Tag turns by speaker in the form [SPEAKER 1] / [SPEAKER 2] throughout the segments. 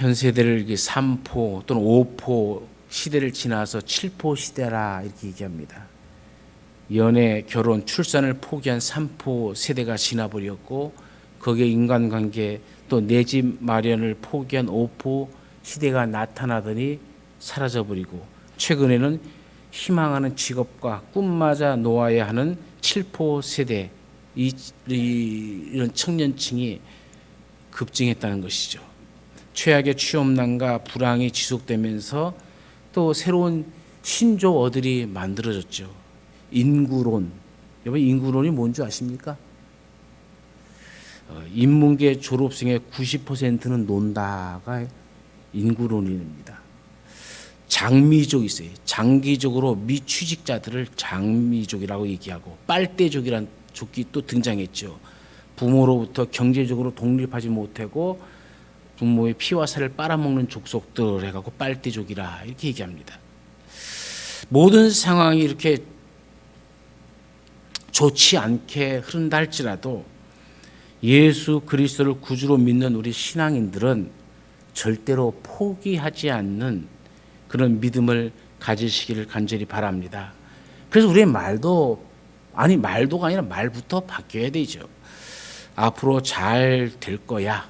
[SPEAKER 1] 현 세대를 3포 또는 5포 시대를 지나서 7포 시대라 이렇게 얘기합니다. 연애, 결혼, 출산을 포기한 3포 세대가 지나버렸고 거기에 인간관계 또 내 집 마련을 포기한 5포 시대가 나타나더니 사라져버리고 최근에는 희망하는 직업과 꿈마저 놓아야 하는 7포 세대 이런 청년층이 급증했다는 것이죠. 최악의 취업난과 불황이 지속되면서 또 새로운 신조어들이 만들어졌죠. 인구론. 여러분 인구론이 뭔지 아십니까? 인문계 졸업생의 90%는 논다가 인구론입니다. 장미족이 있어요. 장기적으로 미취직자들을 장미족이라고 얘기하고 빨대족이란 족이 또 등장했죠. 부모로부터 경제적으로 독립하지 못하고 부모의 피와 살을 빨아먹는 족속들 해갖고 빨대족이라 이렇게 얘기합니다. 모든 상황이 이렇게 좋지 않게 흐른다 할지라도 예수 그리스도를 구주로 믿는 우리 신앙인들은 절대로 포기하지 않는 그런 믿음을 가지시기를 간절히 바랍니다. 그래서 우리의 말도가 아니라 말부터 바뀌어야 되죠. 앞으로 잘 될 거야.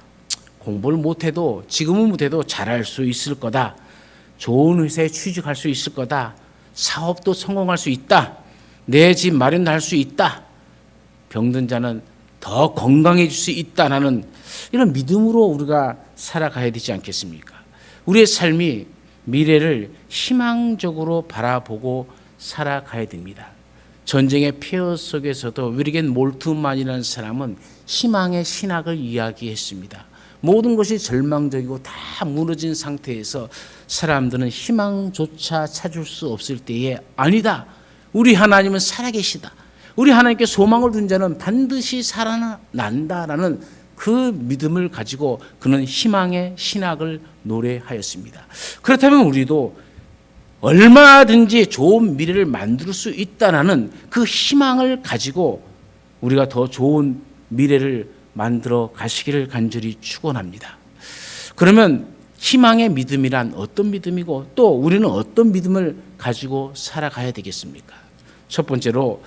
[SPEAKER 1] 공부를 못해도 지금은 못해도 잘할 수 있을 거다. 좋은 회사에 취직할 수 있을 거다. 사업도 성공할 수 있다. 내 집 마련할 수 있다. 병든 자는 더 건강해질 수 있다라는 이런 믿음으로 우리가 살아가야 되지 않겠습니까? 우리의 삶이 미래를 희망적으로 바라보고 살아가야 됩니다. 전쟁의 폐허 속에서도 위리겐 몰트만이라는 사람은 희망의 신학을 이야기했습니다. 모든 것이 절망적이고 다 무너진 상태에서 사람들은 희망조차 찾을 수 없을 때에 아니다. 우리 하나님은 살아계시다. 우리 하나님께 소망을 둔 자는 반드시 살아난다라는 그 믿음을 가지고 그는 희망의 신학을 노래하였습니다. 그렇다면 우리도 얼마든지 좋은 미래를 만들 수 있다라는 그 희망을 가지고 우리가 더 좋은 미래를 만들어 가시기를 간절히 축원합니다. 그러면 희망의 믿음이란 어떤 믿음이고 또 우리는 어떤 믿음을 가지고 살아가야 되겠습니까? 첫 번째로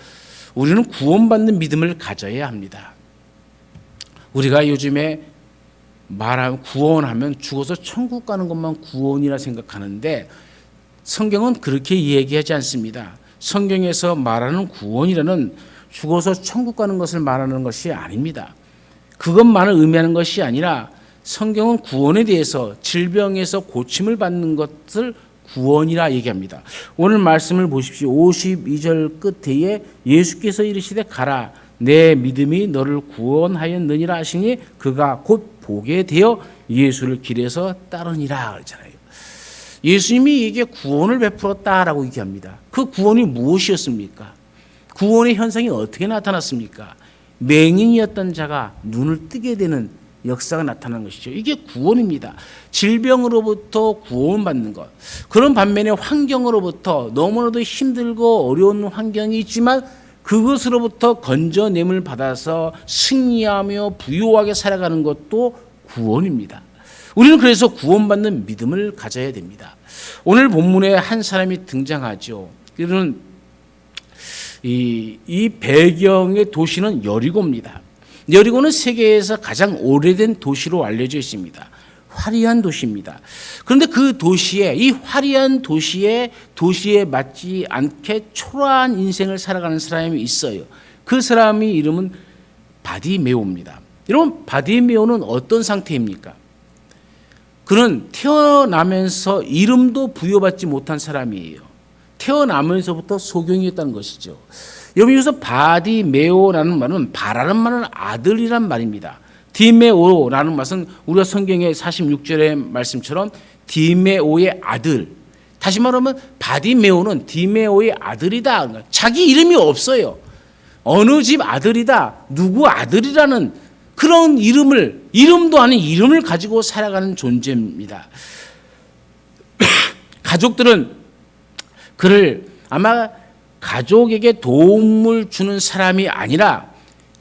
[SPEAKER 1] 우리는 구원받는 믿음을 가져야 합니다. 우리가 요즘에 말하면 구원하면 죽어서 천국 가는 것만 구원이라 생각하는데 성경은 그렇게 얘기하지 않습니다. 성경에서 말하는 구원이라는 죽어서 천국 가는 것을 말하는 것이 아닙니다. 그것만을 의미하는 것이 아니라 성경은 구원에 대해서 질병에서 고침을 받는 것을 구원이라 얘기합니다. 오늘 말씀을 보십시오. 52절 끝에 예수께서 이르시되 가라 내 믿음이 너를 구원하였느니라 하시니 그가 곧 보게 되어 예수를 길에서 따르니라 그러잖아요. 예수님이 이게 구원을 베풀었다라고 얘기합니다. 그 구원이 무엇이었습니까? 구원의 현상이 어떻게 나타났습니까? 맹인이었던 자가 눈을 뜨게 되는 역사가 나타난 것이죠. 이게 구원입니다. 질병으로부터 구원받는 것. 그런 반면에 환경으로부터 너무나도 힘들고 어려운 환경이 있지만 그것으로부터 건져냄을 받아서 승리하며 부유하게 살아가는 것도 구원입니다. 우리는 그래서 구원받는 믿음을 가져야 됩니다. 오늘 본문에 한 사람이 등장하죠. 그는 이 배경의 도시는 여리고입니다. 여리고는 세계에서 가장 오래된 도시로 알려져 있습니다. 화려한 도시입니다. 그런데 그 도시에 이 화려한 도시에 맞지 않게 초라한 인생을 살아가는 사람이 있어요. 그 사람의 이름은 바디메오입니다. 여러분 바디메오는 어떤 상태입니까? 그는 태어나면서 이름도 부여받지 못한 사람이에요. 태어나면서부터 소경이었다는 것이죠. 여기서 바디메오라는 말은 바라는 말은 아들이란 말입니다. 디메오라는 말은 우리가 성경의 46절의 말씀처럼 디메오의 아들. 다시 말하면 바디메오는 디메오의 아들이다. 자기 이름이 없어요. 어느 집 아들이다. 누구 아들이라는 그런 이름도 아닌 이름을 가지고 살아가는 존재입니다. 가족들은 그를 아마 가족에게 도움을 주는 사람이 아니라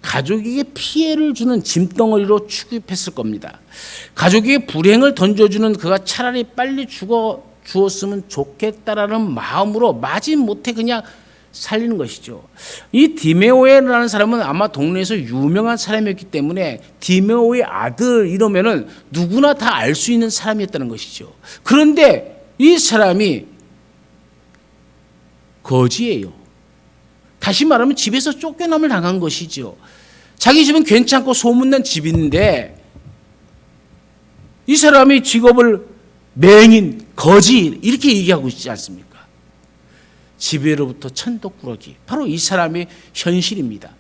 [SPEAKER 1] 가족에게 피해를 주는 짐덩어리로 취급했을 겁니다. 가족에게 불행을 던져주는 그가 차라리 빨리 주었으면 좋겠다라는 마음으로 마지못해 그냥 살리는 것이죠. 이 디메오라는 사람은 아마 동네에서 유명한 사람이었기 때문에 디메오의 아들 이러면은 누구나 다 알 수 있는 사람이었다는 것이죠. 그런데 이 사람이 거지예요. 다시 말하면 집에서 쫓겨남을 당한 것이죠. 자기 집은 괜찮고 소문난 집인데 이 사람이 직업을 맹인, 거지 이렇게 얘기하고 있지 않습니까? 지배로부터 천덕꾸러기, 바로 이 사람의 현실입니다.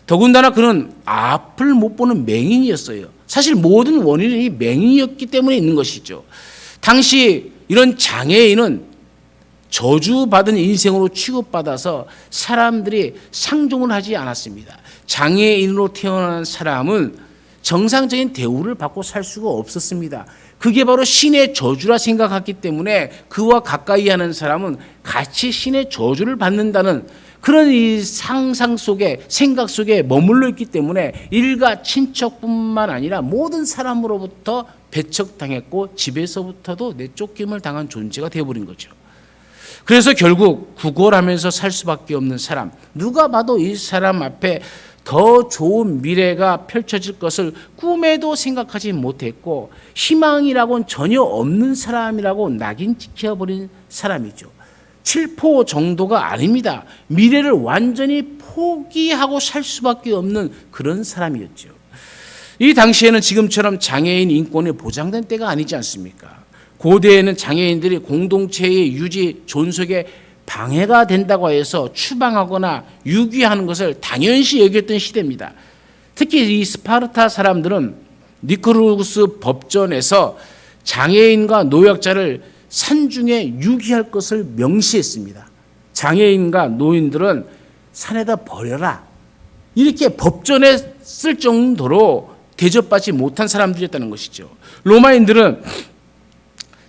[SPEAKER 1] 더군다나 그는 앞을 못 보는 맹인이었어요. 사실 모든 원인은 이 맹인이었기 때문에 있는 것이죠. 당시 이런 장애인은 저주받은 인생으로 취급받아서 사람들이 상종을 하지 않았습니다. 장애인으로 태어난 사람은 정상적인 대우를 받고 살 수가 없었습니다. 그게 바로 신의 저주라 생각했기 때문에 그와 가까이 하는 사람은 같이 신의 저주를 받는다는 그런 이 상상 속에, 생각 속에 머물러 있기 때문에 일가 친척뿐만 아니라 모든 사람으로부터 배척당했고 집에서부터도 내쫓김을 당한 존재가 되어버린 거죠. 그래서 결국 구걸하면서 살 수밖에 없는 사람, 누가 봐도 이 사람 앞에 더 좋은 미래가 펼쳐질 것을 꿈에도 생각하지 못했고 희망이라고는 전혀 없는 사람이라고 낙인 찍혀버린 사람이죠. 7포 정도가 아닙니다. 미래를 완전히 포기하고 살 수밖에 없는 그런 사람이었죠. 이 당시에는 지금처럼 장애인 인권이 보장된 때가 아니지 않습니까? 고대에는 장애인들이 공동체의 유지, 존속에 방해가 된다고 해서 추방하거나 유기하는 것을 당연시 여겼던 시대입니다. 특히 이 스파르타 사람들은 니코르스 법전에서 장애인과 노약자를 산중에 유기할 것을 명시했습니다. 장애인과 노인들은 산에다 버려라, 이렇게 법전에 쓸 정도로 대접받지 못한 사람들이었다는 것이죠. 로마인들은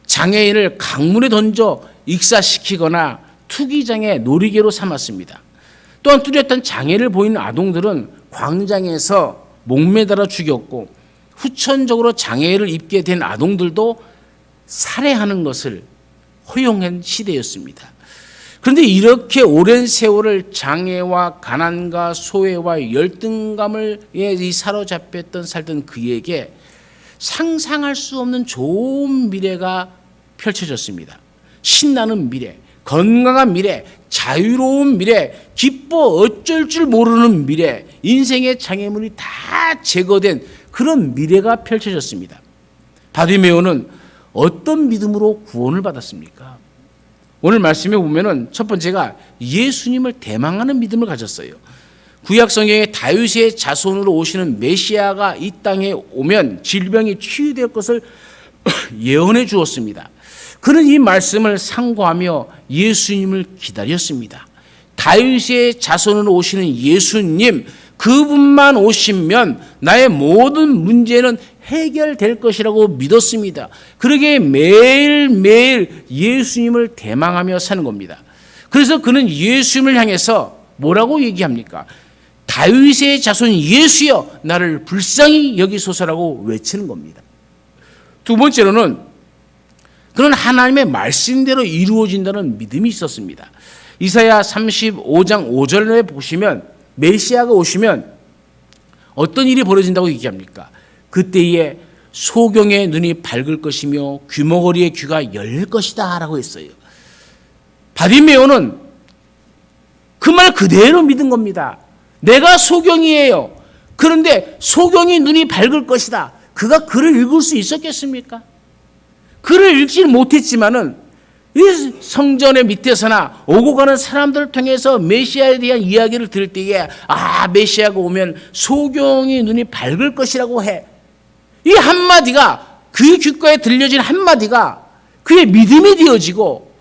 [SPEAKER 1] 장애인을 강물에 던져 익사시키거나 투기장의 놀이개로 삼았습니다. 또한 뚜렷한 장애를 보이는 아동들은 광장에서 목매달아 죽였고 후천적으로 장애를 입게 된 아동들도 살해하는 것을 허용한 시대였습니다. 그런데 이렇게 오랜 세월을 장애와 가난과 소외와 열등감을 사로잡혔던 살던 그에게 상상할 수 없는 좋은 미래가 펼쳐졌습니다. 신나는 미래, 건강한 미래, 자유로운 미래, 기뻐 어쩔 줄 모르는 미래, 인생의 장애물이 다 제거된 그런 미래가 펼쳐졌습니다. 바디메오는 어떤 믿음으로 구원을 받았습니까? 오늘 말씀에 보면은 첫 번째가 예수님을 대망하는 믿음을 가졌어요. 구약 성경에 다윗의 자손으로 오시는 메시아가 이 땅에 오면 질병이 치유될 것을 예언해 주었습니다. 그는 이 말씀을 상고하며 예수님을 기다렸습니다. 다윗의 자손으로 오시는 예수님, 그분만 오시면 나의 모든 문제는 해결될 것이라고 믿었습니다. 그러기에 매일매일 예수님을 대망하며 사는 겁니다. 그래서 그는 예수님을 향해서 뭐라고 얘기합니까? 다윗의 자손 예수여, 나를 불쌍히 여기소서라고 외치는 겁니다. 두 번째로는 그는 하나님의 말씀대로 이루어진다는 믿음이 있었습니다. 이사야 35장 5절에 보시면 메시아가 오시면 어떤 일이 벌어진다고 얘기합니까? 그때에 소경의 눈이 밝을 것이며 귀머거리의 귀가 열릴 것이다 라고 했어요. 바디메오는 그 말 그대로 믿은 겁니다. 내가 소경이에요. 그런데 소경이 눈이 밝을 것이다. 그가 글을 읽을 수 있었겠습니까? 글을 읽지는 못했지만은 이 성전의 밑에서나 오고 가는 사람들을 통해서 메시아에 대한 이야기를 들을 때에 메시아가 오면 소경이 눈이 밝을 것이라고 해. 이 한마디가, 그의 귓가에 들려진 한마디가 그의 믿음이 되어지고,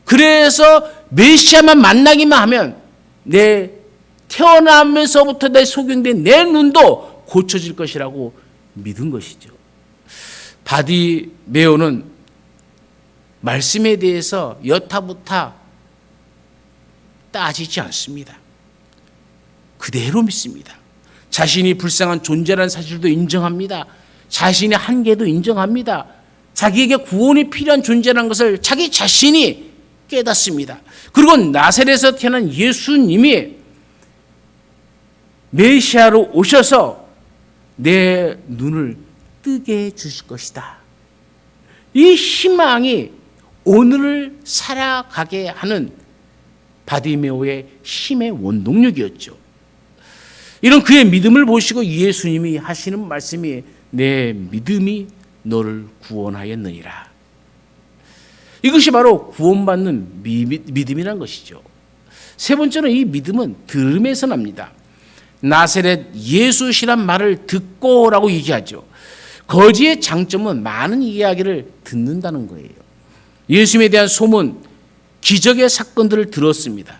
[SPEAKER 1] 그래서 메시아만 만나기만 하면 내 태어나면서부터 내 소경된 내 눈도 고쳐질 것이라고 믿은 것이죠. 바디메오는 말씀에 대해서 여타부타 따지지 않습니다. 그대로 믿습니다. 자신이 불쌍한 존재라는 사실도 인정합니다. 자신의 한계도 인정합니다. 자기에게 구원이 필요한 존재라는 것을 자기 자신이 깨닫습니다. 그리고 나사렛에서 태어난 예수님이 메시아로 오셔서 내 눈을 뜨게 해 주실 것이다. 이 희망이 오늘을 살아가게 하는 바디메오의 힘의 원동력이었죠. 이런 그의 믿음을 보시고 예수님이 하시는 말씀이 내 믿음이 너를 구원하였느니라. 이것이 바로 구원받는 믿음이라는 것이죠. 세 번째는 이 믿음은 들음에서 납니다. 나사렛 예수시란 말을 듣고라고 얘기하죠. 거지의 장점은 많은 이야기를 듣는다는 거예요. 예수님에 대한 소문, 기적의 사건들을 들었습니다.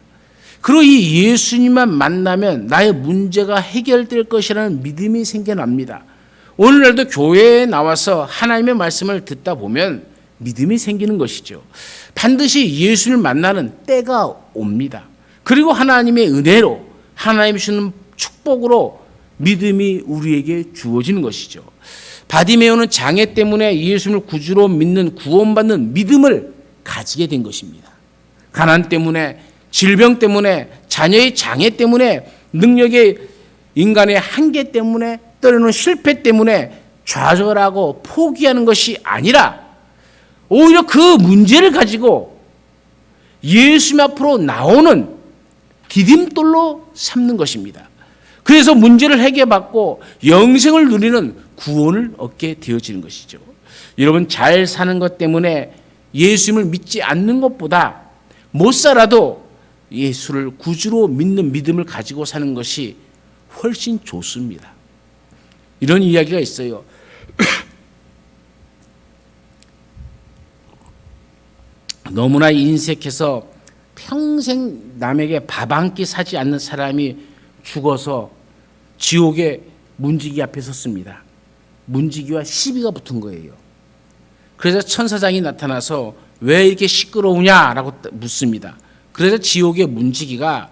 [SPEAKER 1] 그리고 이 예수님만 만나면 나의 문제가 해결될 것이라는 믿음이 생겨납니다. 오늘날도 교회에 나와서 하나님의 말씀을 듣다 보면 믿음이 생기는 것이죠. 반드시 예수를 만나는 때가 옵니다. 그리고 하나님의 은혜로, 하나님이 주는 축복으로 믿음이 우리에게 주어지는 것이죠. 바디메오는 장애 때문에 예수님을 구주로 믿는 구원받는 믿음을 가지게 된 것입니다. 가난 때문에, 질병 때문에, 자녀의 장애 때문에, 능력의 인간의 한계 때문에, 때로는 실패 때문에 좌절하고 포기하는 것이 아니라 오히려 그 문제를 가지고 예수님 앞으로 나오는 디딤돌로 삼는 것입니다. 그래서 문제를 해결받고 영생을 누리는 구원을 얻게 되어지는 것이죠. 여러분, 잘 사는 것 때문에 예수님을 믿지 않는 것보다 못 살아도 예수를 구주로 믿는 믿음을 가지고 사는 것이 훨씬 좋습니다. 이런 이야기가 있어요. 너무나 인색해서 평생 남에게 밥 한 끼 사지 않는 사람이 죽어서 지옥의 문지기 앞에 섰습니다. 문지기와 시비가 붙은 거예요. 그래서 천사장이 나타나서 왜 이렇게 시끄러우냐라고 묻습니다. 그래서 지옥의 문지기가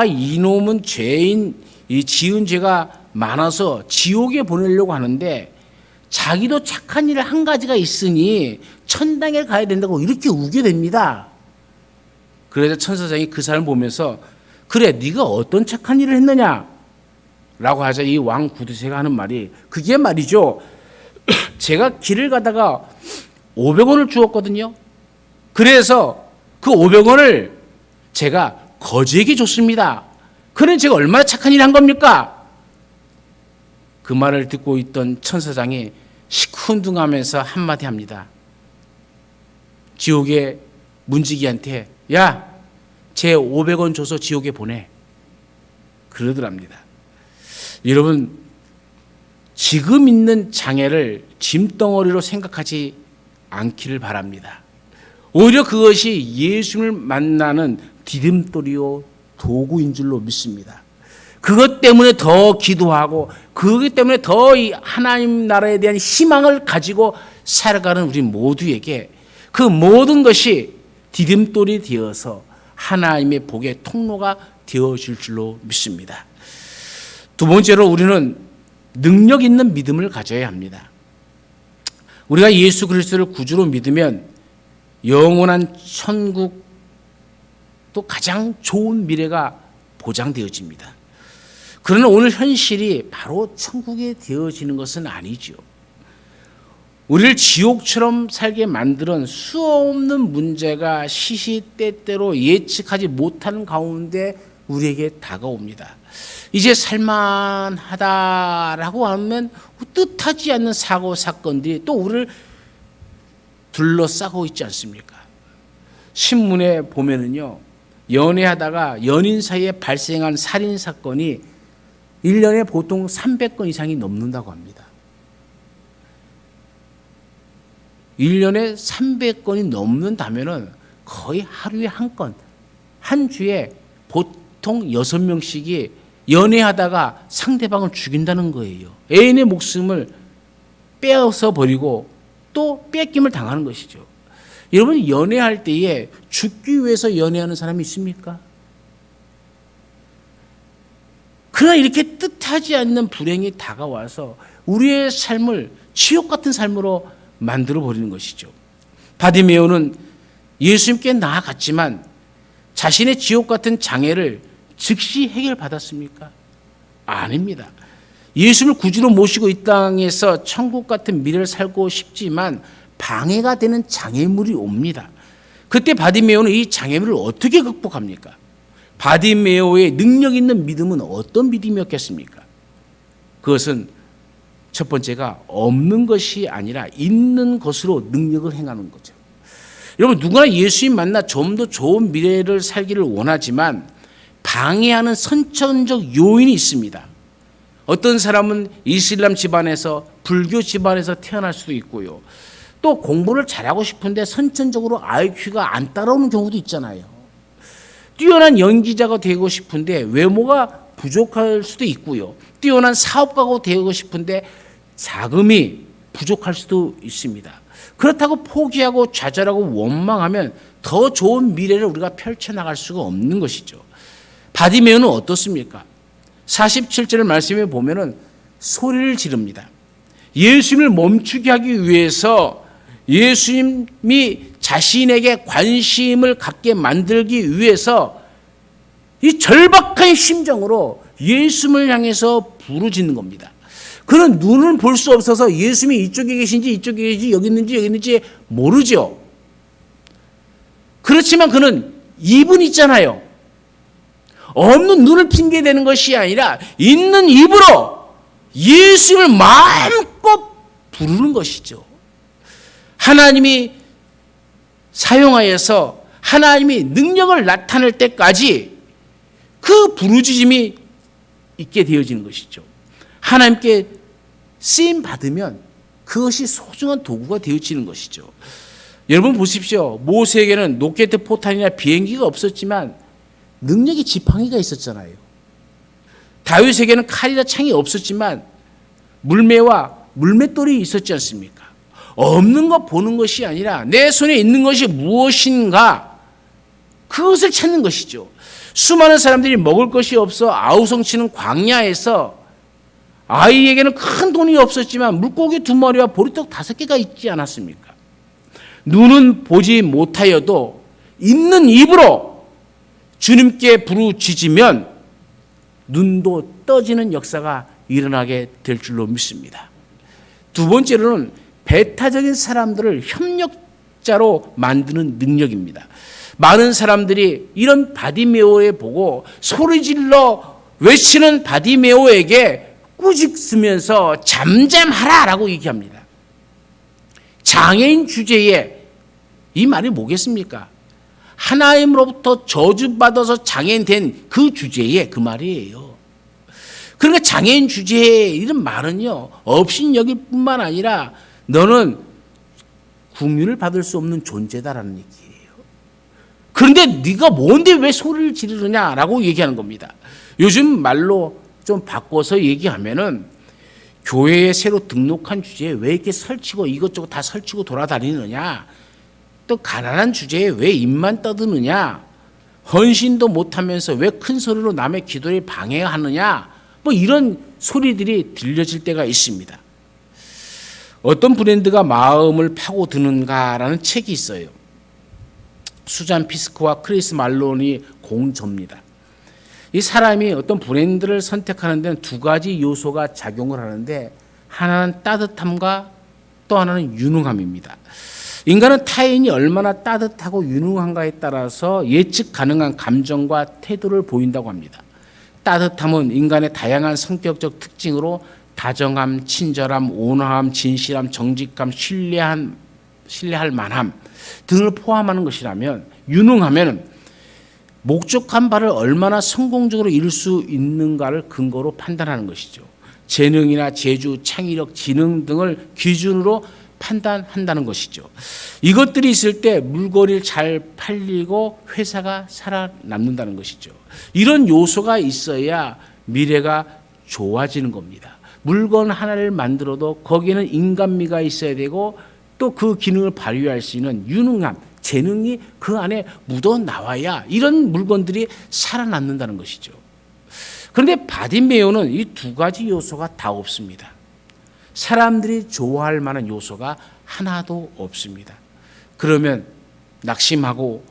[SPEAKER 1] 이놈은 죄인, 이 지은 죄가 많아서 지옥에 보내려고 하는데 자기도 착한 일 한 가지가 있으니 천당에 가야 된다고 이렇게 우게 됩니다. 그래서 천사장이 그 사람을 보면서 그래, 네가 어떤 착한 일을 했느냐? 라고 하자 이 왕 구두쇠가 하는 말이, 그게 말이죠, 제가 길을 가다가 500원을 주었거든요. 그래서 그 500원을 제가 거지에게 줬습니다. 그는 제가 얼마나 착한 일을 한 겁니까? 그 말을 듣고 있던 천사장이 시큰둥하면서 한마디 합니다. 지옥의 문지기한테, 야, 제 500원 줘서 지옥에 보내. 그러더랍니다. 여러분, 지금 있는 장애를 짐덩어리로 생각하지 않기를 바랍니다. 오히려 그것이 예수님을 만나는 디딤돌이요 도구인 줄로 믿습니다. 그것 때문에 더 기도하고 그것 때문에 더 이 하나님 나라에 대한 희망을 가지고 살아가는 우리 모두에게 그 모든 것이 디딤돌이 되어서 하나님의 복의 통로가 되어질 줄로 믿습니다. 두 번째로 우리는 능력 있는 믿음을 가져야 합니다. 우리가 예수 그리스도를 구주로 믿으면 영원한 천국 또 가장 좋은 미래가 보장되어집니다. 그러나 오늘 현실이 바로 천국이 되어지는 것은 아니죠. 우리를 지옥처럼 살게 만드는 수없는 문제가 시시때때로 예측하지 못하는 가운데 우리에게 다가옵니다. 이제 살만하다라고 하면 뜻하지 않는 사고 사건들이 또 우리를 둘러싸고 있지 않습니까? 신문에 보면은요, 연애하다가 연인 사이에 발생한 살인 사건이 1년에 보통 300건 이상이 넘는다고 합니다. 1년에 300건이 넘는다면은 거의 하루에 한 건, 한 주에 보통 6명씩이 연애하다가 상대방을 죽인다는 거예요. 애인의 목숨을 빼앗아 버리고 또 뺏김을 당하는 것이죠. 여러분, 연애할 때에 죽기 위해서 연애하는 사람이 있습니까? 그러나 이렇게 뜻하지 않는 불행이 다가와서 우리의 삶을 지옥 같은 삶으로 만들어 버리는 것이죠. 바디메오는 예수님께 나아갔지만 자신의 지옥 같은 장애를 즉시 해결받았습니까? 아닙니다. 예수를 구주로 모시고 이 땅에서 천국 같은 미래를 살고 싶지만 방해가 되는 장애물이 옵니다. 그때 바디메오는 이 장애물을 어떻게 극복합니까? 바디메오의 능력 있는 믿음은 어떤 믿음이었겠습니까? 그것은 첫 번째가 없는 것이 아니라 있는 것으로 능력을 행하는 거죠. 여러분, 누구나 예수님 만나 좀 더 좋은 미래를 살기를 원하지만 방해하는 선천적 요인이 있습니다. 어떤 사람은 이슬람 집안에서 불교 집안에서 태어날 수도 있고요. 또 공부를 잘하고 싶은데 선천적으로 IQ가 안 따라오는 경우도 있잖아요. 뛰어난 연기자가 되고 싶은데 외모가 부족할 수도 있고요. 뛰어난 사업가가 되고 싶은데 자금이 부족할 수도 있습니다. 그렇다고 포기하고 좌절하고 원망하면 더 좋은 미래를 우리가 펼쳐나갈 수가 없는 것이죠. 바디메오는 어떻습니까? 47절 말씀에 보면은 소리를 지릅니다. 예수님을 멈추게 하기 위해서 예수님이 자신에게 관심을 갖게 만들기 위해서 이 절박한 심정으로 예수님을 향해서 부르짖는 겁니다. 그는 눈을 볼 수 없어서 예수님이 이쪽에 계신지 이쪽에 계신지 여기 있는지 모르죠. 그렇지만 그는 입은 있잖아요. 없는 눈을 핑계대는 것이 아니라 있는 입으로 예수님을 마음껏 부르는 것이죠. 하나님이 사용하여서 하나님이 능력을 나타낼 때까지 그 부르짖음이 있게 되어지는 것이죠. 하나님께 쓰임 받으면 그것이 소중한 도구가 되어지는 것이죠. 여러분 보십시오. 모세에게는 로켓 포탄이나 비행기가 없었지만 능력의 지팡이가 있었잖아요. 다윗에게는 칼이나 창이 없었지만 물매와 물맷돌이 있었지 않습니까? 없는 것 보는 것이 아니라 내 손에 있는 것이 무엇인가 그것을 찾는 것이죠. 수많은 사람들이 먹을 것이 없어 아우성치는 광야에서 아이에게는 큰 돈이 없었지만 물고기 2마리와 보리떡 5개가 있지 않았습니까? 눈은 보지 못하여도 있는 입으로 주님께 부르짖으면 눈도 떠지는 역사가 일어나게 될 줄로 믿습니다. 두 번째로는 배타적인 사람들을 협력자로 만드는 능력입니다. 많은 사람들이 이런 바디메오에 보고 소리질러 외치는 바디메오에게 꾸짖으면서 잠잠하라라고 얘기합니다. 장애인 주제에 이 말이 뭐겠습니까? 하나님으로부터 저주받아서 장애인 된 그 주제에 그 말이에요. 그러니까 장애인 주제에 이런 말은요, 업신여길 뿐만 아니라 너는 국률을 받을 수 없는 존재다라는 얘기예요. 그런데 네가 뭔데 왜 소리를 지르느냐라고 얘기하는 겁니다. 요즘 말로 좀 바꿔서 얘기하면은 교회에 새로 등록한 주제에 왜 이렇게 설치고 이것저것 다 설치고 돌아다니느냐, 또 가난한 주제에 왜 입만 떠드느냐, 헌신도 못하면서 왜 큰 소리로 남의 기도를 방해하느냐, 뭐 이런 소리들이 들려질 때가 있습니다. 어떤 브랜드가 마음을 파고드는가라는 책이 있어요. 수잔 피스크와 크리스 말론이 공저입니다. 이 사람이 어떤 브랜드를 선택하는 데는 두 가지 요소가 작용을 하는데 하나는 따뜻함과 또 하나는 유능함입니다. 인간은 타인이 얼마나 따뜻하고 유능한가에 따라서 예측 가능한 감정과 태도를 보인다고 합니다. 따뜻함은 인간의 다양한 성격적 특징으로 다정함, 친절함, 온화함, 진실함, 정직함, 신뢰할 만함 등을 포함하는 것이라면, 유능하면 목적한 바를 얼마나 성공적으로 이룰 수 있는가를 근거로 판단하는 것이죠. 재능이나 재주, 창의력, 지능 등을 기준으로 판단한다는 것이죠. 이것들이 있을 때 물건이 잘 팔리고 회사가 살아남는다는 것이죠. 이런 요소가 있어야 미래가 좋아지는 겁니다. 물건 하나를 만들어도 거기에는 인간미가 있어야 되고 또 그 기능을 발휘할 수 있는 유능함, 재능이 그 안에 묻어 나와야 이런 물건들이 살아남는다는 것이죠. 그런데 바디메오는 이 두 가지 요소가 다 없습니다. 사람들이 좋아할 만한 요소가 하나도 없습니다. 그러면 낙심하고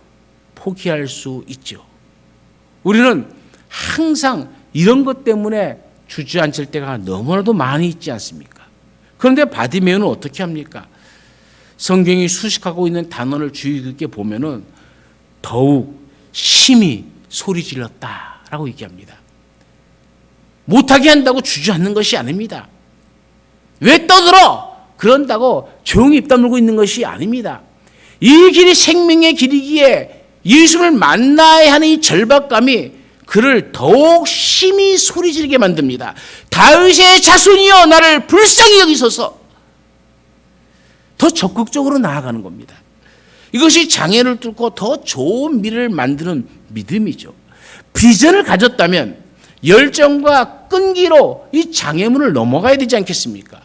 [SPEAKER 1] 포기할 수 있죠. 우리는 항상 이런 것 때문에 주저앉을 때가 너무나도 많이 있지 않습니까? 그런데 바디메오는 어떻게 합니까? 성경이 수식하고 있는 단어를 주의 깊게 보면은 더욱 심히 소리 질렀다라고 얘기합니다. 못하게 한다고 주저앉는 것이 아닙니다. 왜 떠들어? 그런다고 조용히 입 다물고 있는 것이 아닙니다. 이 길이 생명의 길이기에 예수를 만나야 하는 이 절박감이 그를 더욱 심히 소리 지르게 만듭니다. 다윗의 자손이여 나를 불쌍히 여기소서. 더 적극적으로 나아가는 겁니다. 이것이 장애를 뚫고 더 좋은 미래를 만드는 믿음이죠. 비전을 가졌다면 열정과 끈기로 이 장애물을 넘어가야 되지 않겠습니까?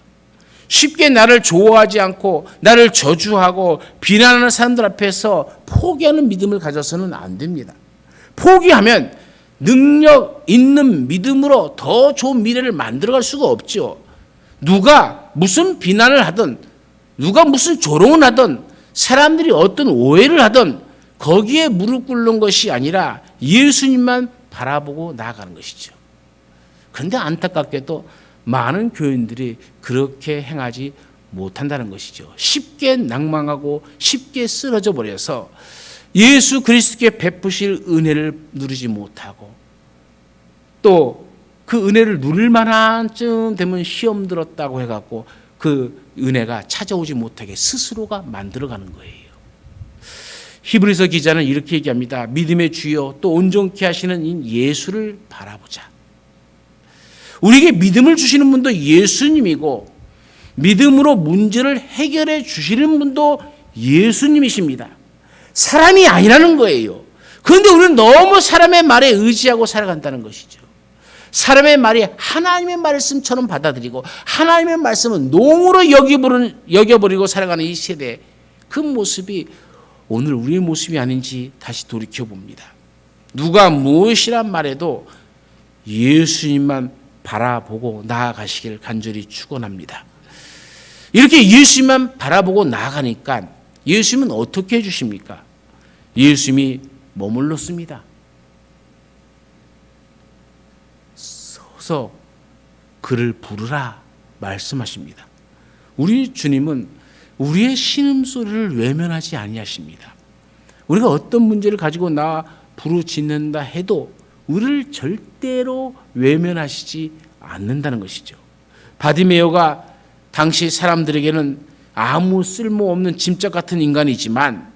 [SPEAKER 1] 쉽게 나를 좋아하지 않고 나를 저주하고 비난하는 사람들 앞에서 포기하는 믿음을 가져서는 안 됩니다. 포기하면 능력 있는 믿음으로 더 좋은 미래를 만들어갈 수가 없죠. 누가 무슨 비난을 하든 누가 무슨 조롱을 하든 사람들이 어떤 오해를 하든 거기에 무릎 꿇는 것이 아니라 예수님만 바라보고 나아가는 것이죠. 그런데 안타깝게도 많은 교인들이 그렇게 행하지 못한다는 것이죠. 쉽게 낭망하고 쉽게 쓰러져 버려서 예수 그리스도께 베푸실 은혜를 누리지 못하고 또 그 은혜를 누릴 만한 쯤 되면 시험 들었다고 해갖고 그 은혜가 찾아오지 못하게 스스로가 만들어가는 거예요. 히브리서 기자는 이렇게 얘기합니다. 믿음의 주여 또 온전케 하시는 이 예수를 바라보자. 우리에게 믿음을 주시는 분도 예수님이고 믿음으로 문제를 해결해 주시는 분도 예수님이십니다. 사람이 아니라는 거예요. 그런데 우리는 너무 사람의 말에 의지하고 살아간다는 것이죠. 사람의 말이 하나님의 말씀처럼 받아들이고 하나님의 말씀은 농으로 여겨버리고 살아가는 이 세대, 그 모습이 오늘 우리의 모습이 아닌지 다시 돌이켜봅니다. 누가 무엇이란 말해도 예수님만 바라보고 나아가시길 간절히 축원합니다. 이렇게 예수님만 바라보고 나아가니까 예수님은 어떻게 해주십니까? 예수님이 머물렀습니다. 서서 그를 부르라 말씀하십니다. 우리 주님은 우리의 신음소리를 외면하지 아니하십니다. 우리가 어떤 문제를 가지고 나 부르짖는다 해도 우리를 절대로 외면하시지 않는다는 것이죠. 바디메오가 당시 사람들에게는 아무 쓸모없는 짐짝 같은 인간이지만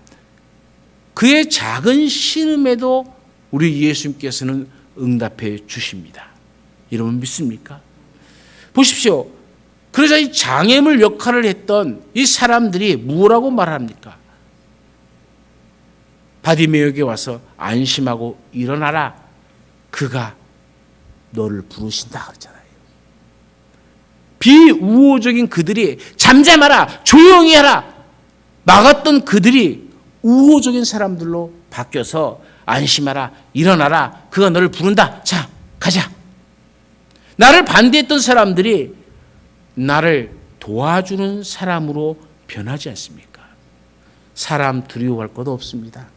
[SPEAKER 1] 그의 작은 신음에도 우리 예수님께서는 응답해 주십니다. 여러분 믿습니까? 보십시오. 그러자 이 장애물 역할을 했던 이 사람들이 뭐라고 말합니까? 바디메오에게 와서 안심하고 일어나라. 그가 너를 부르신다 그러잖아요. 비우호적인 그들이 잠잠하라, 조용히 하라 막았던 그들이 우호적인 사람들로 바뀌어서 안심하라, 일어나라, 그가 너를 부른다. 자, 가자. 나를 반대했던 사람들이 나를 도와주는 사람으로 변하지 않습니까? 사람 두려워할 것도 없습니다.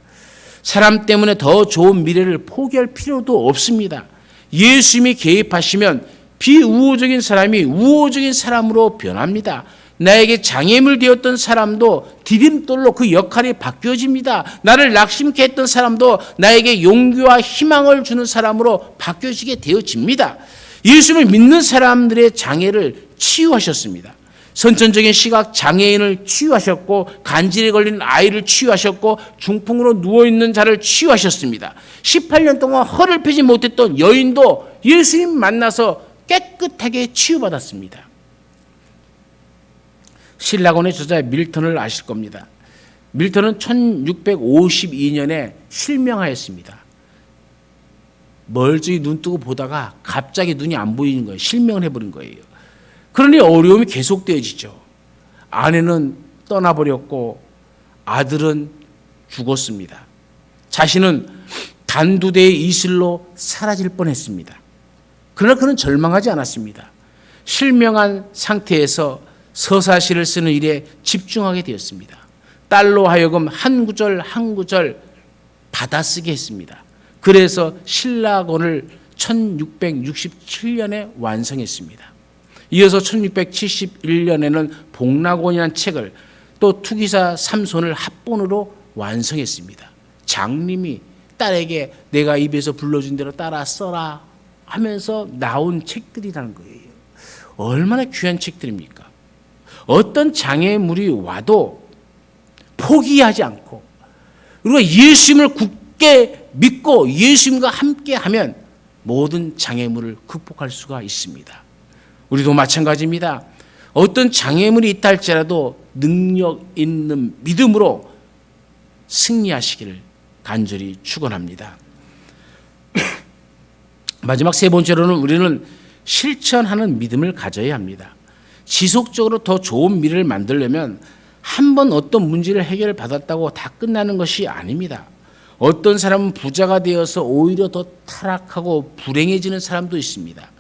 [SPEAKER 1] 사람 때문에 더 좋은 미래를 포기할 필요도 없습니다. 예수님이 개입하시면 비우호적인 사람이 우호적인 사람으로 변합니다. 나에게 장애물 되었던 사람도 디딤돌로 그 역할이 바뀌어집니다. 나를 낙심케 했던 사람도 나에게 용기와 희망을 주는 사람으로 바뀌어지게 되어집니다. 예수님을 믿는 사람들의 장애를 치유하셨습니다. 선천적인 시각 장애인을 치유하셨고 간질에 걸린 아이를 치유하셨고 중풍으로 누워있는 자를 치유하셨습니다. 18년 동안 허를 펴지 못했던 여인도 예수님 만나서 깨끗하게 치유받았습니다. 신라곤의 저자 밀턴을 아실 겁니다. 밀턴은 1652년에 실명하였습니다. 멀찍이 눈 뜨고 보다가 갑자기 눈이 안 보이는 거예요. 실명을 해버린 거예요. 그러니 어려움이 계속되어지죠. 아내는 떠나버렸고 아들은 죽었습니다. 자신은 단두대의 이슬로 사라질 뻔했습니다. 그러나 그는 절망하지 않았습니다. 실명한 상태에서 서사시를 쓰는 일에 집중하게 되었습니다. 딸로 하여금 한 구절 한 구절 받아쓰게 했습니다. 그래서 신라권을 1667년에 완성했습니다. 이어서 1671년에는 복락원이라는 책을 또 투기사 삼손을 합본으로 완성했습니다. 장님이 딸에게 내가 입에서 불러준 대로 따라 써라 하면서 나온 책들이라는 거예요. 얼마나 귀한 책들입니까? 어떤 장애물이 와도 포기하지 않고 우리가 예수님을 굳게 믿고 예수님과 함께하면 모든 장애물을 극복할 수가 있습니다. 우리도 마찬가지입니다. 어떤 장애물이 있다 할지라도 능력 있는 믿음으로 승리하시기를 간절히 축원합니다. 마지막 세 번째로는 우리는 실천하는 믿음을 가져야 합니다. 지속적으로 더 좋은 미래를 만들려면 한 번 어떤 문제를 해결받았다고 다 끝나는 것이 아닙니다. 어떤 사람은 부자가 되어서 오히려 더 타락하고 불행해지는 사람도 있습니다.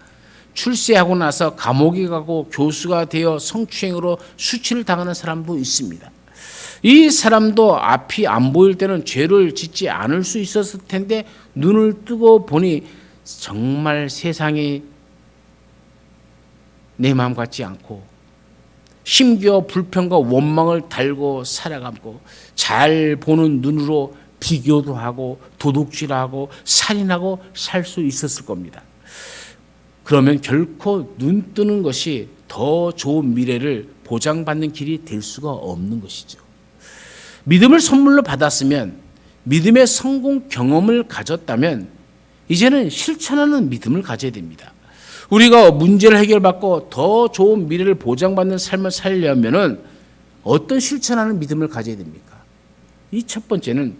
[SPEAKER 1] 출세하고 나서 감옥에 가고 교수가 되어 성추행으로 수치를 당하는 사람도 있습니다. 이 사람도 앞이 안 보일 때는 죄를 짓지 않을 수 있었을 텐데 눈을 뜨고 보니 정말 세상이 내 마음 같지 않고 심기어 불평과 원망을 달고 살아가고 잘 보는 눈으로 비교도 하고 도둑질하고 살인하고 살 수 있었을 겁니다. 그러면 결코 눈 뜨는 것이 더 좋은 미래를 보장받는 길이 될 수가 없는 것이죠. 믿음을 선물로 받았으면, 믿음의 성공 경험을 가졌다면 이제는 실천하는 믿음을 가져야 됩니다. 우리가 문제를 해결받고 더 좋은 미래를 보장받는 삶을 살려면은 어떤 실천하는 믿음을 가져야 됩니까? 이 첫 번째는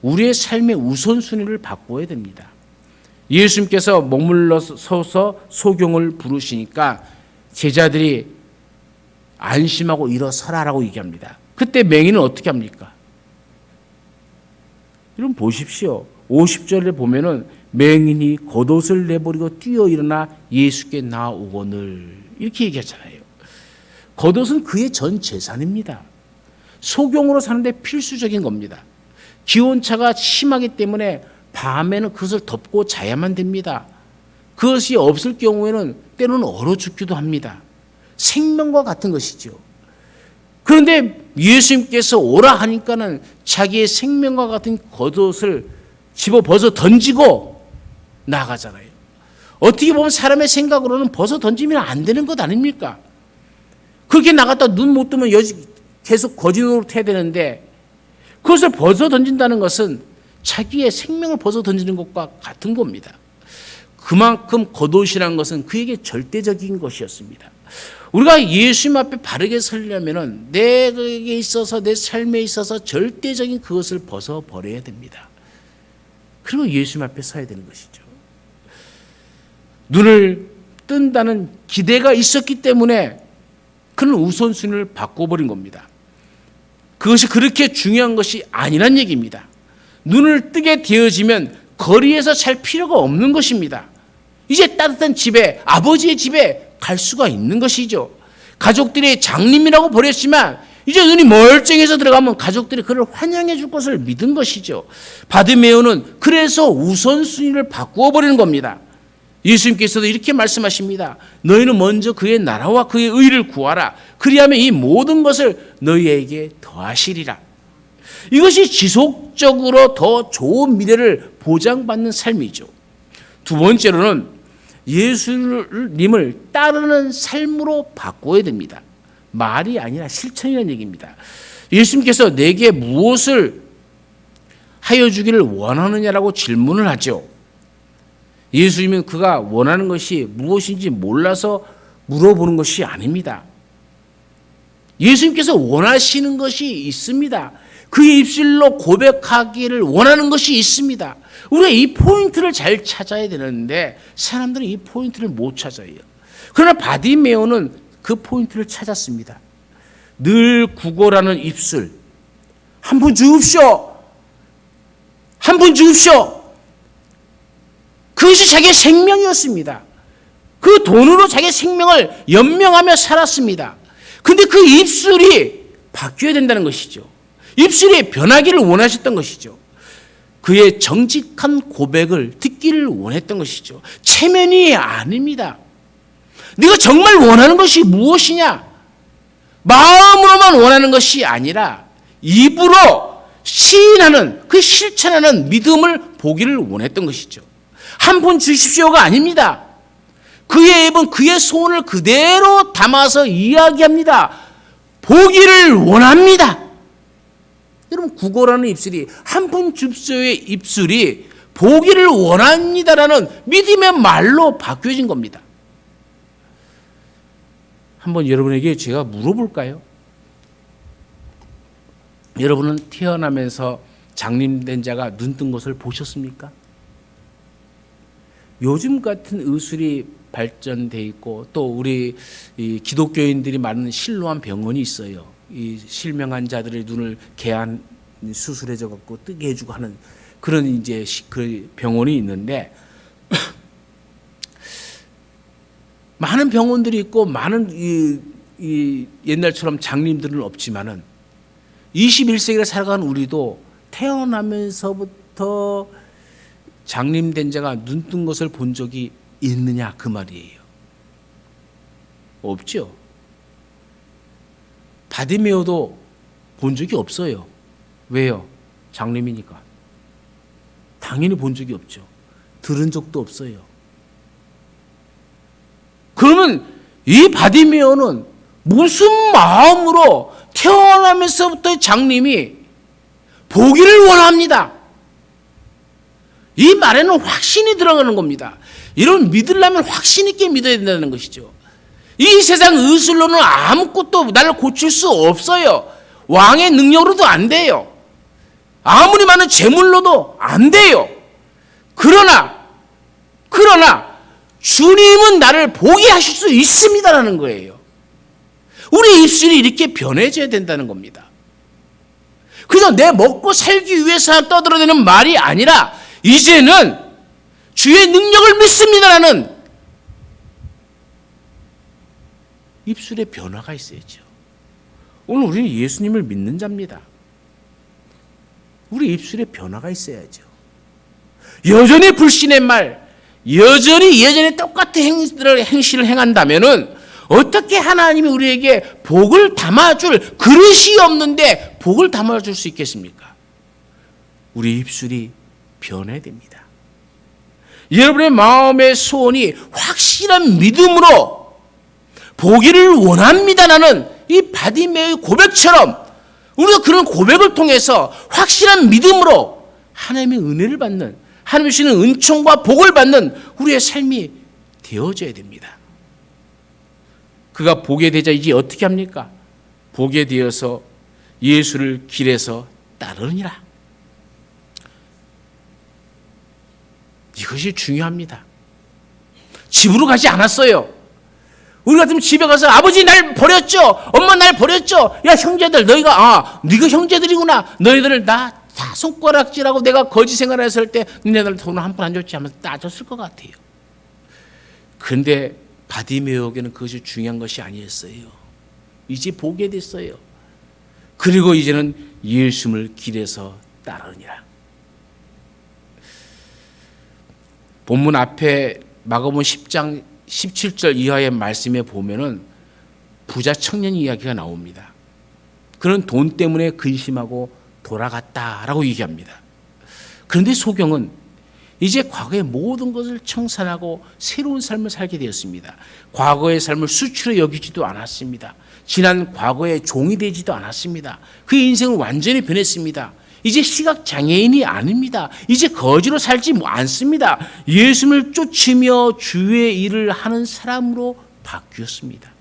[SPEAKER 1] 우리의 삶의 우선순위를 바꿔야 됩니다. 예수님께서 머물러 서서 소경을 부르시니까 제자들이 안심하고 일어서라라고 얘기합니다. 그때 맹인은 어떻게 합니까? 여러분 보십시오. 50절에 보면은 맹인이 겉옷을 내버리고 뛰어 일어나 예수께 나오거늘 이렇게 얘기하잖아요. 겉옷은 그의 전 재산입니다. 소경으로 사는데 필수적인 겁니다. 기온차가 심하기 때문에 밤에는 그것을 덮고 자야만 됩니다. 그것이 없을 경우에는 때로는 얼어 죽기도 합니다. 생명과 같은 것이죠. 그런데 예수님께서 오라 하니까는 자기의 생명과 같은 겉옷을 집어 벗어 던지고 나가잖아요. 어떻게 보면 사람의 생각으로는 벗어 던지면 안 되는 것 아닙니까? 그렇게 나갔다 눈 못 뜨면 계속 거지 노릇해야 되는데 그것을 벗어 던진다는 것은 자기의 생명을 벗어 던지는 것과 같은 겁니다. 그만큼 겉옷이라는 것은 그에게 절대적인 것이었습니다. 우리가 예수님 앞에 바르게 서려면 내게 있어서 내 삶에 있어서 절대적인 그것을 벗어버려야 됩니다. 그리고 예수님 앞에 서야 되는 것이죠. 눈을 뜬다는 기대가 있었기 때문에 그는 우선순위를 바꿔버린 겁니다. 그것이 그렇게 중요한 것이 아니란 얘기입니다. 눈을 뜨게 되어지면 거리에서 살 필요가 없는 것입니다. 이제 따뜻한 집에, 아버지의 집에 갈 수가 있는 것이죠. 가족들이 장님이라고 버렸지만 이제 눈이 멀쩡해서 들어가면 가족들이 그를 환영해 줄 것을 믿은 것이죠. 바디메오는 그래서 우선순위를 바꾸어 버리는 겁니다. 예수님께서도 이렇게 말씀하십니다. 너희는 먼저 그의 나라와 그의 의를 구하라. 그리하면 이 모든 것을 너희에게 더하시리라. 이것이 지속적으로 더 좋은 미래를 보장받는 삶이죠. 두 번째로는 예수님을 따르는 삶으로 바꿔야 됩니다. 말이 아니라 실천이라는 얘기입니다. 예수님께서 내게 무엇을 하여 주기를 원하느냐라고 질문을 하죠. 예수님은 그가 원하는 것이 무엇인지 몰라서 물어보는 것이 아닙니다. 예수님께서 원하시는 것이 있습니다. 그의 입술로 고백하기를 원하는 것이 있습니다. 우리가 이 포인트를 잘 찾아야 되는데 사람들은 이 포인트를 못 찾아요. 그러나 바디메오는 그 포인트를 찾았습니다. 늘 구걸하는 입술. 한 번 주십시오. 한 번 주십시오. 그것이 자기의 생명이었습니다. 그 돈으로 자기 생명을 연명하며 살았습니다. 근데 그 입술이 바뀌어야 된다는 것이죠. 입술이 변하기를 원하셨던 것이죠. 그의 정직한 고백을 듣기를 원했던 것이죠. 체면이 아닙니다. 네가 정말 원하는 것이 무엇이냐? 마음으로만 원하는 것이 아니라 입으로 시인하는, 그 실천하는 믿음을 보기를 원했던 것이죠. 한 푼 주십시오가 아닙니다. 그의 입은 그의 소원을 그대로 담아서 이야기합니다. 보기를 원합니다. 여러분, 구걸하는 입술이, 한 푼 주십시오의 입술이 보기를 원합니다라는 믿음의 말로 바뀌어진 겁니다. 한번 여러분에게 제가 물어볼까요? 여러분은 태어나면서 장님된 자가 눈뜬 것을 보셨습니까? 요즘 같은 의술이 발전돼 있고 또 우리 이 기독교인들이 많은 실로암 병원이 있어요. 이 실명한 자들의 눈을 개안 수술해줘 갖고 뜨게 해주고 하는 그런 이제 그 병원이 있는데 많은 병원들이 있고 많은 이 옛날처럼 장님들은 없지만은 21세기를 살아가는 우리도 태어나면서부터 장님된 자가 눈뜬 것을 본 적이 있느냐 그 말이에요. 없죠. 바디메오도 본 적이 없어요. 왜요? 장님이니까. 당연히 본 적이 없죠. 들은 적도 없어요. 그러면 이 바디메오는 무슨 마음으로 태어나면서부터 장님이 보기를 원합니다. 이 말에는 확신이 들어가는 겁니다. 이런 믿으려면 확신 있게 믿어야 된다는 것이죠. 이 세상 의술로는 아무것도 나를 고칠 수 없어요. 왕의 능력으로도 안 돼요. 아무리 많은 재물로도 안 돼요. 그러나 주님은 나를 보게 하실 수 있습니다라는 거예요. 우리 입술이 이렇게 변해져야 된다는 겁니다. 그냥 내 먹고 살기 위해서 떠들어대는 말이 아니라 이제는 주의 능력을 믿습니다라는 입술에 변화가 있어야죠. 오늘 우리는 예수님을 믿는 자입니다. 우리 입술에 변화가 있어야죠. 여전히 불신의 말, 여전히 예전에 똑같은 행실을 행한다면은 어떻게 하나님이 우리에게 복을 담아줄 그릇이 없는데 복을 담아줄 수 있겠습니까? 우리 입술이 변해야 됩니다. 여러분의 마음의 소원이 확실한 믿음으로 보기를 원합니다라는 이 바디메오의 고백처럼 우리가 그런 고백을 통해서 확실한 믿음으로 하나님의 은혜를 받는, 하나님이 주시는 은총과 복을 받는 우리의 삶이 되어져야 됩니다. 그가 보게 되자 이제 어떻게 합니까? 보게 되어서 예수를 길에서 따르니라. 이것이 중요합니다. 집으로 가지 않았어요. 우리 같으면 집에 가서 아버지 날 버렸죠? 엄마 날 버렸죠? 야 형제들 너희가 네가 형제들이구나. 너희들을 나 다 손가락질하고 내가 거지 생활했을 때 너희들 돈 한 푼 안 줬지 하면서 따졌을 것 같아요. 그런데 바디메오에게는 그것이 중요한 것이 아니었어요. 이제 보게 됐어요. 그리고 이제는 예수를 길에서 따르니라. 본문 앞에 마가복음 10장 17절 이하의 말씀에 보면은 부자 청년 이야기가 나옵니다. 그는 돈 때문에 근심하고 돌아갔다라고 얘기합니다. 그런데 소경은 이제 과거의 모든 것을 청산하고 새로운 삶을 살게 되었습니다. 과거의 삶을 수치로 여기지도 않았습니다. 지난 과거의 종이 되지도 않았습니다. 그의 인생은 완전히 변했습니다. 이제 시각장애인이 아닙니다. 이제 거지로 살지 않습니다. 예수를 쫓으며 주의 일을 하는 사람으로 바뀌었습니다.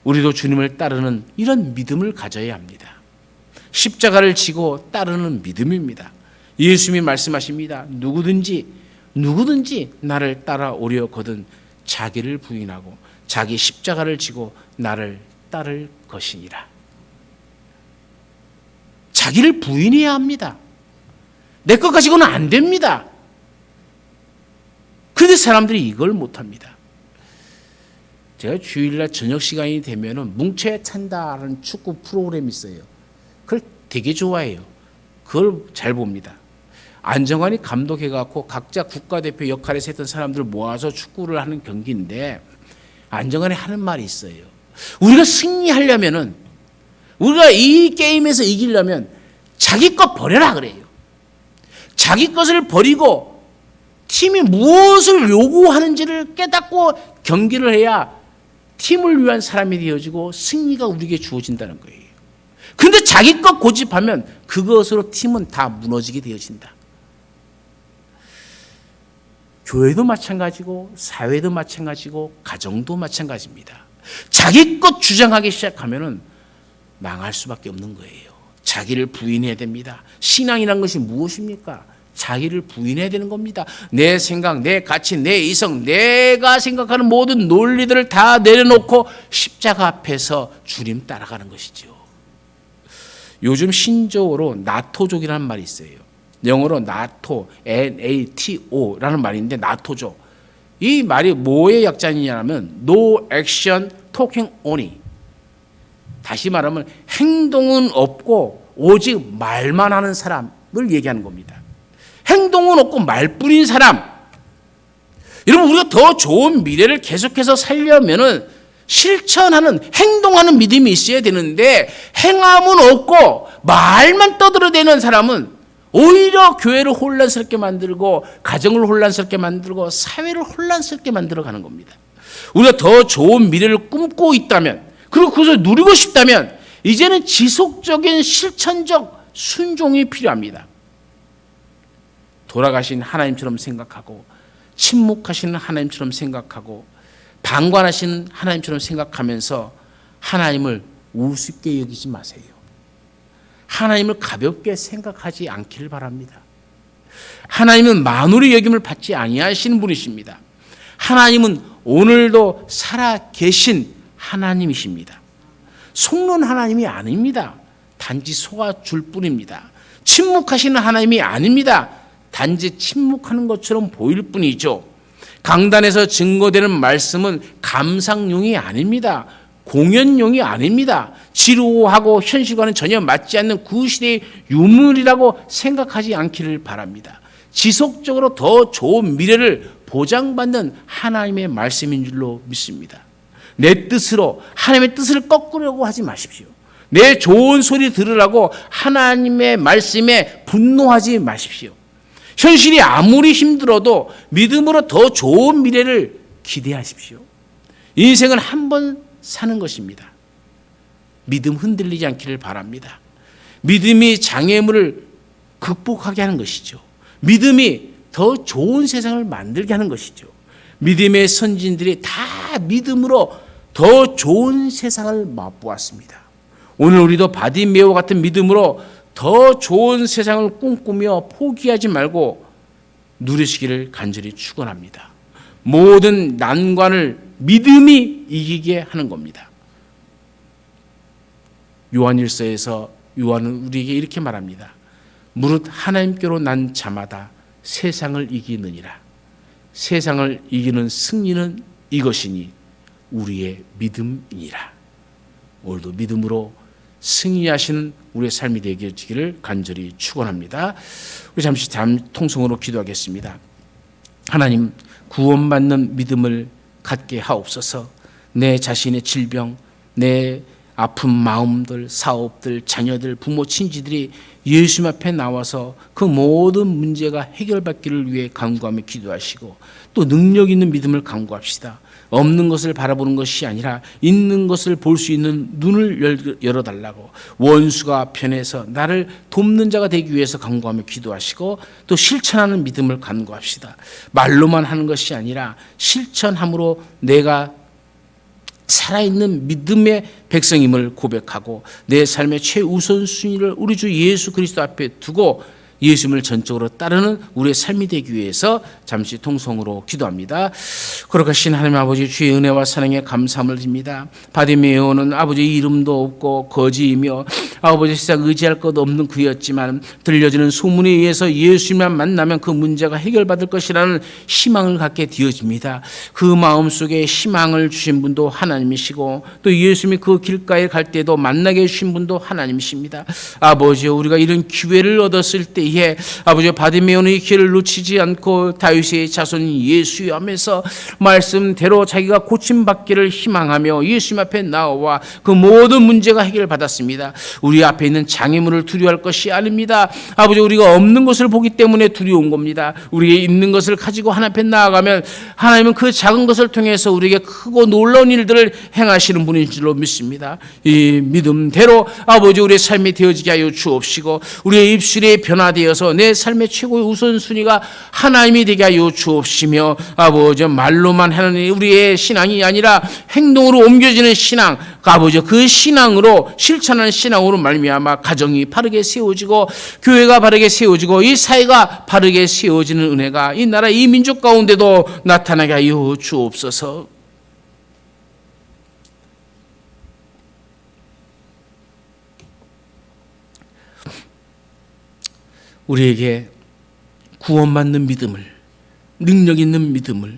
[SPEAKER 1] 우리도 주님을 따르는 이런 믿음을 가져야 합니다. 십자가를 지고 따르는 믿음입니다. 예수님이 말씀하십니다. 누구든지 나를 따라오려거든 자기를 부인하고 자기 십자가를 지고 나를 따를 것이니라. 자기를 부인해야 합니다. 내 것 가지고는 안 됩니다. 근데 사람들이 이걸 못합니다. 제가 주일날 저녁 시간이 되면은 뭉쳐야 찬다라는 축구 프로그램이 있어요. 그걸 되게 좋아해요. 그걸 잘 봅니다. 안정환이 감독해갖고 각자 국가대표 역할에서 했던 사람들 모아서 축구를 하는 경기인데, 안정환이 하는 말이 있어요. 우리가 승리하려면은, 우리가 이 게임에서 이기려면 자기 것 버려라 그래요. 자기 것을 버리고 팀이 무엇을 요구하는지를 깨닫고 경기를 해야 팀을 위한 사람이 되어지고 승리가 우리에게 주어진다는 거예요. 근데 자기 것 고집하면 그것으로 팀은 다 무너지게 되어진다. 교회도 마찬가지고 사회도 마찬가지고 가정도 마찬가지입니다. 자기 것 주장하기 시작하면은 망할 수밖에 없는 거예요. 자기를 부인해야 됩니다. 신앙이란 것이 무엇입니까? 자기를 부인해야 되는 겁니다. 내 생각, 내 가치, 내 이성, 내가 생각하는 모든 논리들을 다 내려놓고 십자가 앞에서 주님 따라가는 것이죠. 요즘 신조어로 나토족이라는 말이 있어요. 영어로 나토, NATO라는 말인데 나토족. 이 말이 뭐의 약자냐면 No Action Talking Only. 다시 말하면 행동은 없고 오직 말만 하는 사람을 얘기하는 겁니다. 행동은 없고 말뿐인 사람. 여러분, 우리가 더 좋은 미래를 계속해서 살려면은 실천하는, 행동하는 믿음이 있어야 되는데, 행함은 없고 말만 떠들어대는 사람은 오히려 교회를 혼란스럽게 만들고 가정을 혼란스럽게 만들고 사회를 혼란스럽게 만들어가는 겁니다. 우리가 더 좋은 미래를 꿈꾸고 있다면, 그리고 그것을 누리고 싶다면 이제는 지속적인 실천적 순종이 필요합니다. 돌아가신 하나님처럼 생각하고, 침묵하시는 하나님처럼 생각하고, 방관하시는 하나님처럼 생각하면서 하나님을 우습게 여기지 마세요. 하나님을 가볍게 생각하지 않기를 바랍니다. 하나님은 만우리 여김을 받지 아니하시는 분이십니다. 하나님은 오늘도 살아 계신 하나님이십니다. 속는 하나님이 아닙니다. 단지 속아줄 뿐입니다. 침묵하시는 하나님이 아닙니다. 단지 침묵하는 것처럼 보일 뿐이죠. 강단에서 증거되는 말씀은 감상용이 아닙니다. 공연용이 아닙니다. 지루하고 현실과는 전혀 맞지 않는 그 시대의 유물이라고 생각하지 않기를 바랍니다. 지속적으로 더 좋은 미래를 보장받는 하나님의 말씀인 줄로 믿습니다. 내 뜻으로 하나님의 뜻을 꺾으려고 하지 마십시오. 내 좋은 소리 들으라고 하나님의 말씀에 분노하지 마십시오. 현실이 아무리 힘들어도 믿음으로 더 좋은 미래를 기대하십시오. 인생은 한 번 사는 것입니다. 믿음 흔들리지 않기를 바랍니다. 믿음이 장애물을 극복하게 하는 것이죠. 믿음이 더 좋은 세상을 만들게 하는 것이죠. 믿음의 선진들이 다 믿음으로 더 좋은 세상을 맛보았습니다. 오늘 우리도 바디메오와 같은 믿음으로 더 좋은 세상을 꿈꾸며 포기하지 말고 누리시기를 간절히 축원합니다. 모든 난관을 믿음이 이기게 하는 겁니다. 요한일서에서 요한은 우리에게 이렇게 말합니다. 무릇 하나님께로 난 자마다 세상을 이기느니라. 세상을 이기는 승리는 이것이니 우리의 믿음이니라. 오늘도 믿음으로 승리하시는 우리의 삶이 되기를 간절히 축원합니다. 우리 잠시 통성으로 기도하겠습니다. 하나님, 구원받는 믿음을 갖게 하옵소서. 내 자신의 질병, 내 아픈 마음들, 사업들, 자녀들, 부모, 친지들이 예수님 앞에 나와서 그 모든 문제가 해결받기를 위해 간구하며 기도하시고, 또 능력 있는 믿음을 간구합시다. 없는 것을 바라보는 것이 아니라 있는 것을 볼 수 있는 눈을 열어달라고, 원수가 편해서 나를 돕는 자가 되기 위해서 간구하며 기도하시고, 또 실천하는 믿음을 간구합시다. 말로만 하는 것이 아니라 실천함으로 내가 살아있는 믿음의 백성임을 고백하고 내 삶의 최우선순위를 우리 주 예수 그리스도 앞에 두고 예수님을 전적으로 따르는 우리의 삶이 되기 위해서 잠시 통성으로 기도합니다. 거룩하신 하나님 아버지, 주의 은혜와 사랑에 감사함을 드립니다. 바디메오는 아버지 이름도 없고 거지이며 아버지 세상 의지할 것 없는 그였지만 들려지는 소문에 의해서 예수님만 만나면 그 문제가 해결받을 것이라는 희망을 갖게 되어집니다. 그 마음속에 희망을 주신 분도 하나님이시고 또 예수님이 그 길가에 갈 때도 만나게 해주신 분도 하나님이십니다. 아버지요, 우리가 이런 기회를 얻었을 때에 아버지 바디메오는 이 기회를 놓치지 않고 다윗의 자손인 예수여 하면서 말씀대로 자기가 고침받기를 희망하며 예수님 앞에 나와 그 모든 문제가 해결받았습니다. 우리 앞에 있는 장애물을 두려워할 것이 아닙니다. 아버지, 우리가 없는 것을 보기 때문에 두려운 겁니다. 우리의 있는 것을 가지고 하나님 앞에 나아가면 하나님은 그 작은 것을 통해서 우리에게 크고 놀라운 일들을 행하시는 분인 줄로 믿습니다. 이 믿음대로 아버지 우리의 삶이 되어지게 하여 주옵시고 우리의 입술이 변화되어서 내 삶의 최고의 우선순위가 하나님이 되게 하여 주옵시며 아버지 말로만 하는 우리의 신앙이 아니라 행동으로 옮겨지는 신앙, 아버지 그 신앙으로 실천하는 신앙으로 말미암아 가정이 바르게 세워지고 교회가 바르게 세워지고 이 사회가 바르게 세워지는 은혜가 이 나라 이 민족 가운데도 나타나게 하여 주옵소서. 우리에게 구원받는 믿음을, 능력 있는 믿음을,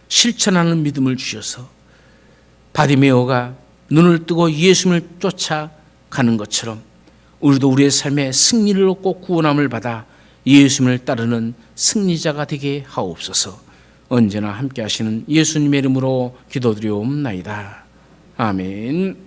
[SPEAKER 1] 실천하는 믿음을 주셔서 바디메오가 눈을 뜨고 예수님을 쫓아가는 것처럼 우리도 우리의 삶에 승리를 얻고 구원함을 받아 예수님을 따르는 승리자가 되게 하옵소서. 언제나 함께 하시는 예수님의 이름으로 기도드리옵나이다. 아멘.